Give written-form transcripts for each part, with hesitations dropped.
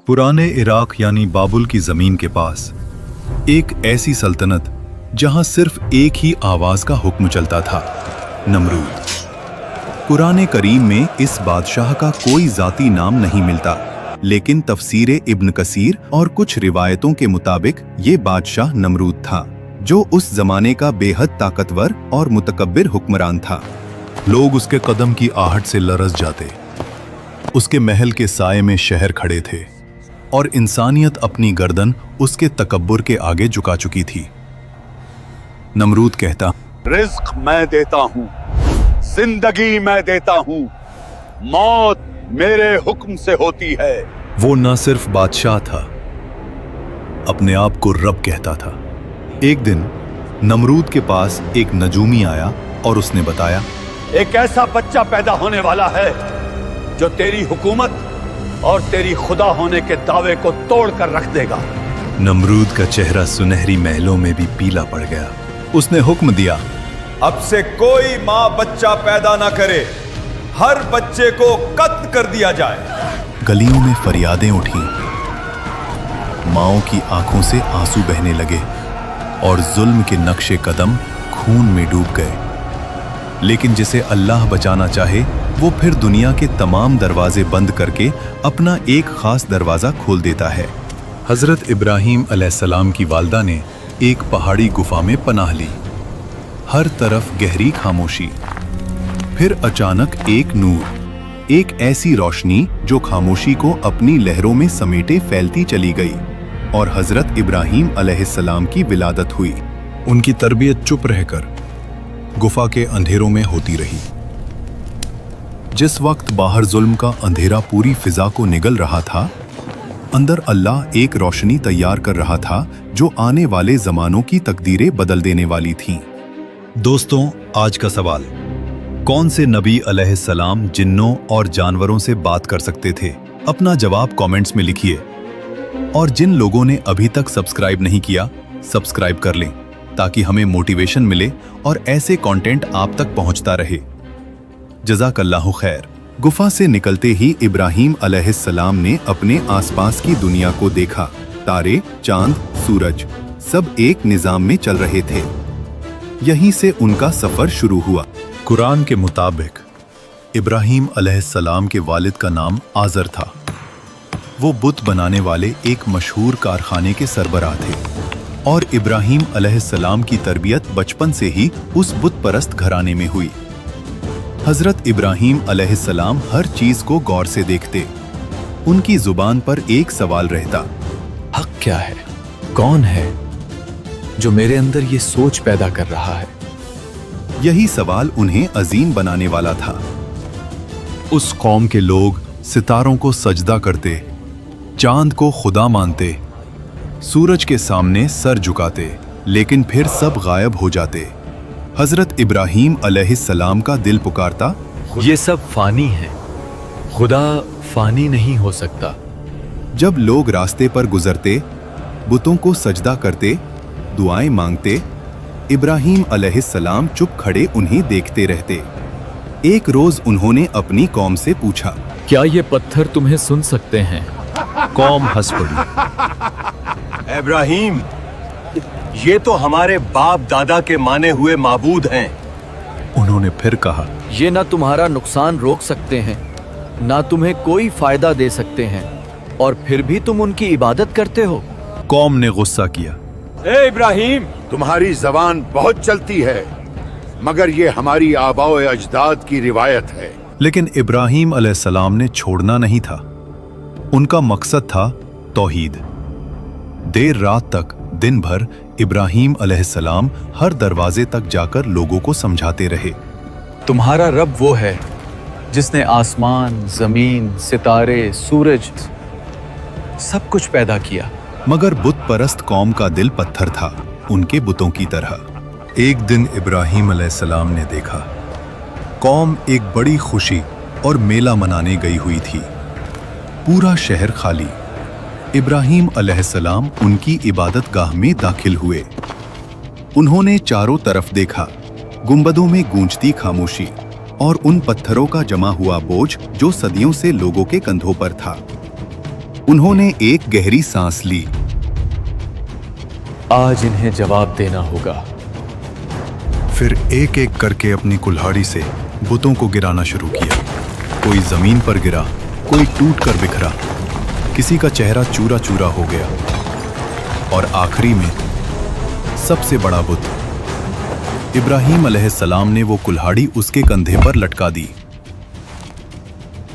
पुराने इराक यानी बाबुल की जमीन के पास एक ऐसी सल्तनत जहां सिर्फ एक ही आवाज का हुक्म चलता था, नमरूद। कुरान करीम में इस बादशाह का कोई जाती नाम नहीं मिलता, लेकिन तफसीर इब्न कसीर और कुछ रिवायतों के मुताबिक ये बादशाह नमरूद था, जो उस जमाने का बेहद ताकतवर और मुतकब्बिर हुक्मरान था। लोग उसके कदम की आहट से लरस जाते। उसके महल के साए में शहर खड़े थे और इंसानियत अपनी गर्दन उसके तकब्बुर के आगे झुका चुकी थी। नमरूद कहता, रिज्क मैं देता हूँ, जिंदगी मैं देता हूँ, मौत मेरे हुक्म से होती है। वो न सिर्फ बादशाह था, अपने आप को रब कहता था। एक दिन नमरूद के पास एक नजूमी आया और उसने बताया, एक ऐसा बच्चा पैदा होने वाला है जो तेरी हुकूमत और तेरी खुदा होने के दावे को तोड़ कर रख देगा। नमरूद का चेहरा सुनहरी महलों में भी पीला पड़ गया। उसने हुक्म दिया, अब से कोई माँ बच्चा पैदा ना करे, हर बच्चे को कत्ल कर दिया जाए। गलियों में फरियादें उठी, माओं की आंखों से आंसू बहने लगे और जुल्म के नक्शे कदम खून में डूब गए। लेकिन जिसे अल्लाह बचाना चाहे, वो फिर दुनिया के तमाम दरवाजे बंद करके अपना एक खास दरवाजा खोल देता है। हजरत इब्राहीम अलैहिस्सलाम की वालदा ने एक पहाड़ी गुफा में पनाह ली। हर तरफ गहरी खामोशी। फिर अचानक एक नूर, एक ऐसी रोशनी जो खामोशी को अपनी लहरों में समेटे फैलती चली गई और हजरत इब्राहीम अलैहिस्सलाम की विलादत हुई। उनकी तरबियत चुप रहकर गुफा के अंधेरों में होती रही। जिस वक्त बाहर जुल्म का अंधेरा पूरी फिजा को निगल रहा था, अंदर अल्लाह एक रोशनी तैयार कर रहा था जो आने वाले जमानों की तकदीरें बदल देने वाली थीं। दोस्तों, आज का सवाल, कौन से नबी अलैहिस्सलाम जिन्नों और जानवरों से बात कर सकते थे? अपना जवाब कमेंट्स में लिखिए। और जिन लोगों ने अभी तक सब्सक्राइब नहीं किया, सब्सक्राइब कर लें ताकि हमें मोटिवेशन मिले और ऐसे कंटेंट आप तक पहुंचता रहे। जज़ाकल्लाहु खैर। गुफा से निकलते ही इब्राहीम अलैहिस्सलाम ने अपने आसपास की दुनिया को देखा। तारे, चांद, सूरज सब एक निजाम में चल रहे थे। यहीं से उनका सफर शुरू हुआ। कुरान के मुताबिक इब्राहीम अलैहिस्सलाम के वालिद का नाम आज़र था। वो बुत बनाने वाले एक मशहूर कारखाने के सरबराह थे और इब्राहीम अलैहिस्सलाम की तरबियत बचपन से ही उस बुत परस्त घराने में हुई। हजरत इब्राहीम अलैहिस्सलाम हर चीज को गौर से देखते। उनकी जुबान पर एक सवाल रहता, हक क्या है? कौन है जो मेरे अंदर ये सोच पैदा कर रहा है? यही सवाल उन्हें अजीम बनाने वाला था। उस कौम के लोग सितारों को सजदा करते, चांद को खुदा मानते, सूरज के सामने सर झुकाते, लेकिन फिर सब गायब हो जाते। हजरत इब्राहीम अलैहिस्सलाम का दिल पुकारता, ये सब फानी है, खुदा फानी नहीं हो सकता। जब लोग रास्ते पर गुजरते, बुतों को सजदा करते, दुआएं मांगते, इब्राहीम अलैहिस्सलाम चुप खड़े उन्हें देखते रहते। एक रोज उन्होंने अपनी कौम से पूछा, क्या ये पत्थर तुम्हें सुन सकते हैं? कौम हंस पड़ी। इब्राहीम, ये तो हमारे बाप दादा के माने हुए माबूद हैं। उन्होंने फिर कहा, ये ना तुम्हारा नुकसान रोक सकते हैं, ना तुम्हें कोई फायदा दे सकते हैं, और फिर भी तुम उनकी इबादत करते हो। कौम ने गुस्सा किया, ए इब्राहीम, तुम्हारी जबान बहुत चलती है, मगर ये हमारी आबाओ अजदाद की रिवायत है। लेकिन इब्राहीम अलैहिस्सलाम ने छोड़ना नहीं था। उनका मकसद था तौहीद। देर रात तक, दिन भर इब्राहीम अलैहिस्सलाम हर दरवाजे तक जाकर लोगों को समझाते रहे। तुम्हारा रब वो है जिसने आसमान, जमीन, सितारे, सूरज सब कुछ पैदा किया। मगर बुत परस्त कौम का दिल पत्थर था, उनके बुतों की तरह। एक दिन इब्राहीम अलैहिस्सलाम ने देखा, कौम एक बड़ी खुशी और मेला मनाने गई हुई थी। पूरा शहर खाली। इब्राहीम अलैहिस्सलाम उनकी इबादत गाह में दाखिल हुए। उन्होंने चारों तरफ देखा, गुंबदों में गूंजती खामोशी और उन पत्थरों का जमा हुआ बोझ जो सदियों से लोगों के कंधों पर था। उन्होंने एक गहरी सांस ली। आज इन्हें जवाब देना होगा। फिर एक एक करके अपनी कुल्हाड़ी से बुतों को गिराना शुरू किया। कोई जमीन पर गिरा, कोई टूट कर बिखरा, किसी का चेहरा चूरा चूरा हो गया, और आखिरी में सबसे बड़ा बुत इब्राहिम अलैहिस्सलाम ने वो कुल्हाड़ी उसके कंधे पर लटका दी।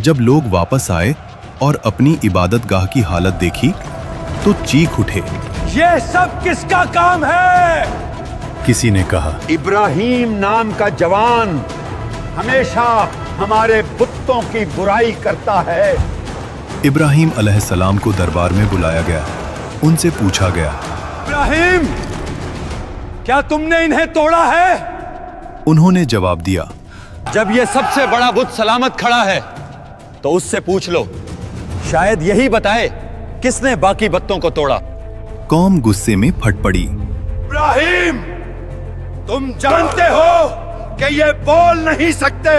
जब लोग वापस आए और अपनी इबादतगाह की हालत देखी तो चीख उठे। ये सब किसका काम है? किसी ने कहा, इब्राहिम नाम का जवान हमेशा हमारे बुतों की बुराई करता है। इब्राहिम अलैहिस्सलाम को दरबार में बुलाया गया। उनसे पूछा गया, इब्राहिम, क्या तुमने इन्हें तोड़ा है? उन्होंने जवाब दिया, जब ये सबसे बड़ा बुत सलामत खड़ा है तो उससे पूछ लो, शायद यही बताए किसने बाकी बुतों को तोड़ा। कौम गुस्से में फट पड़ी। इब्राहिम, तुम जानते हो कि ये बोल नहीं सकते।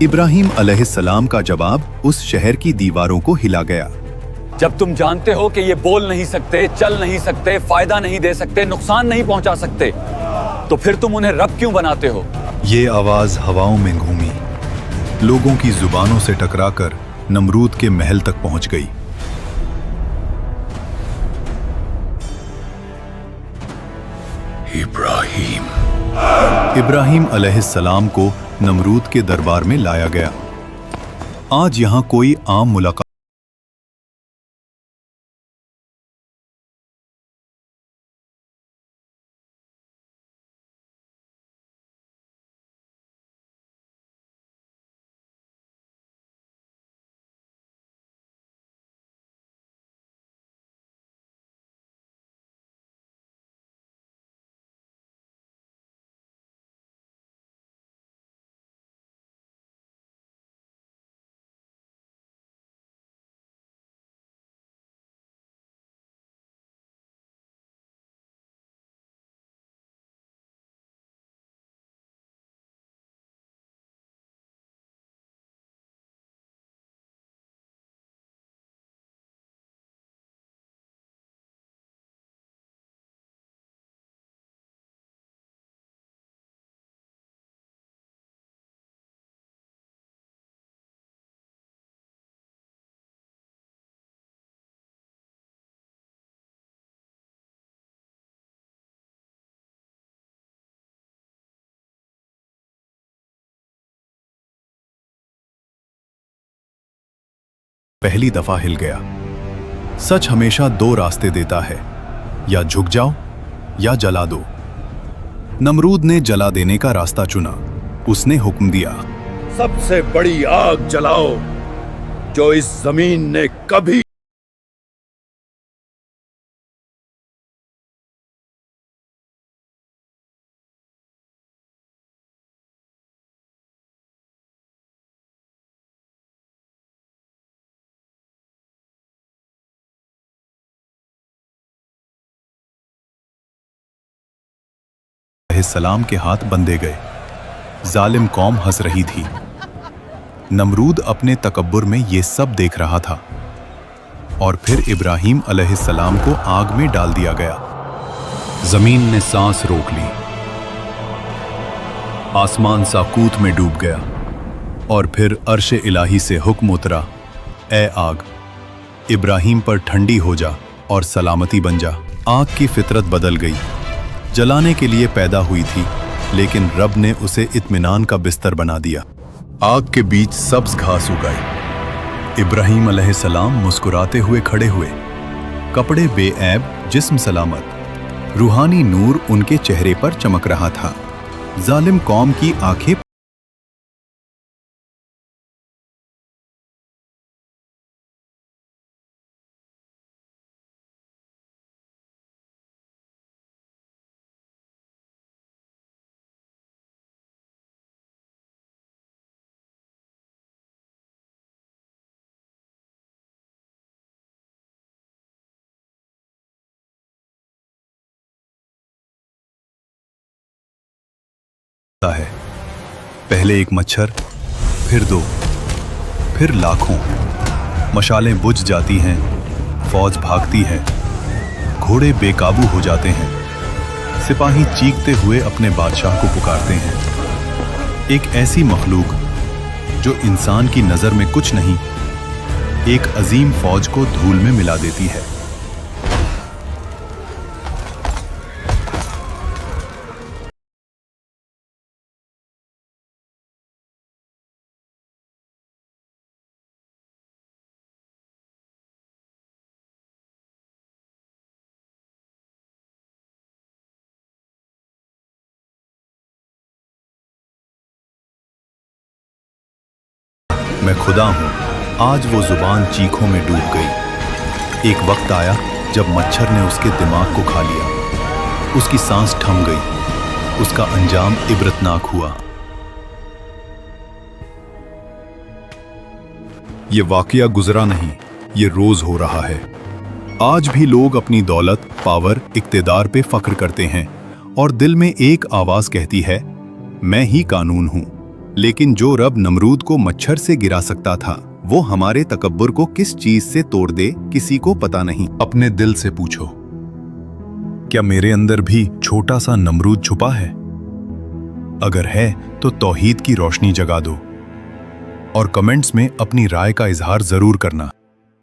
इब्राहिम अलैहिस्सलाम का जवाब उस शहर की दीवारों को हिला गया। जब तुम जानते हो कि ये बोल नहीं सकते, चल नहीं सकते, फायदा नहीं दे सकते, नुकसान नहीं पहुंचा सकते, तो फिर तुम उन्हें रब क्यों बनाते हो? ये आवाज हवाओं में घूमी, लोगों की जुबानों से टकराकर नमरूद के महल तक पहुंच गई। इब्राहिम अलैहिस्सलाम को नमरूद के दरबार में लाया गया। आज यहां कोई आम मुलाकात पहली दफा हिल गया। सच हमेशा दो रास्ते देता है, या झुक जाओ या जला दो। नमरूद ने जला देने का रास्ता चुना। उसने हुक्म दिया, सबसे बड़ी आग जलाओ जो इस जमीन ने कभी सलाम के हाथ बंधे गए। जालिम कौम हंस रही थी। नमरूद अपने तकब्बुर में ये सब देख रहा था। और फिर इब्राहिम अलैहिस्सलाम को आग में डाल दिया गया। जमीन ने सांस रोक ली। आसमान साकूत में डूब गया। और फिर अर्श इलाही से हुक्म उतरा, ए आग, इब्राहिम पर ठंडी हो जा और सलामती बन जा। आग की फितरत बदल गई। जलाने के लिए पैदा हुई थी, लेकिन रब ने उसे इत्मीनान का बिस्तर बना दिया। आग के बीच सब्ज घास उगाई। इब्राहिम अलैहिस्सलाम मुस्कुराते हुए खड़े हुए, कपड़े बेऐब, जिस्म सलामत। रूहानी नूर उनके चेहरे पर चमक रहा था। जालिम कौम की आंखें है। पहले एक मच्छर, फिर दो, फिर लाखों। मशालें बुझ जाती हैं, फौज भागती है, घोड़े बेकाबू हो जाते हैं, सिपाही चीखते हुए अपने बादशाह को पुकारते हैं। एक ऐसी मखलूक जो इंसान की नजर में कुछ नहीं, एक अजीम फौज को धूल में मिला देती है। मैं खुदा हूं, आज वो जुबान चीखों में डूब गई। एक वक्त आया जब मच्छर ने उसके दिमाग को खा लिया, उसकी सांस थम गई, उसका अंजाम इबरतनाक हुआ। ये वाकया गुजरा नहीं, ये रोज हो रहा है। आज भी लोग अपनी दौलत, पावर, इक्तिदार पे फख्र करते हैं और दिल में एक आवाज कहती है, मैं ही कानून हूं। लेकिन जो रब नमरूद को मच्छर से गिरा सकता था, वो हमारे तकब्बुर को किस चीज से तोड़ दे, किसी को पता नहीं। अपने दिल से पूछो, क्या मेरे अंदर भी छोटा सा नमरूद छुपा है? अगर है तो तौहीद की रोशनी जगा दो और कमेंट्स में अपनी राय का इजहार जरूर करना।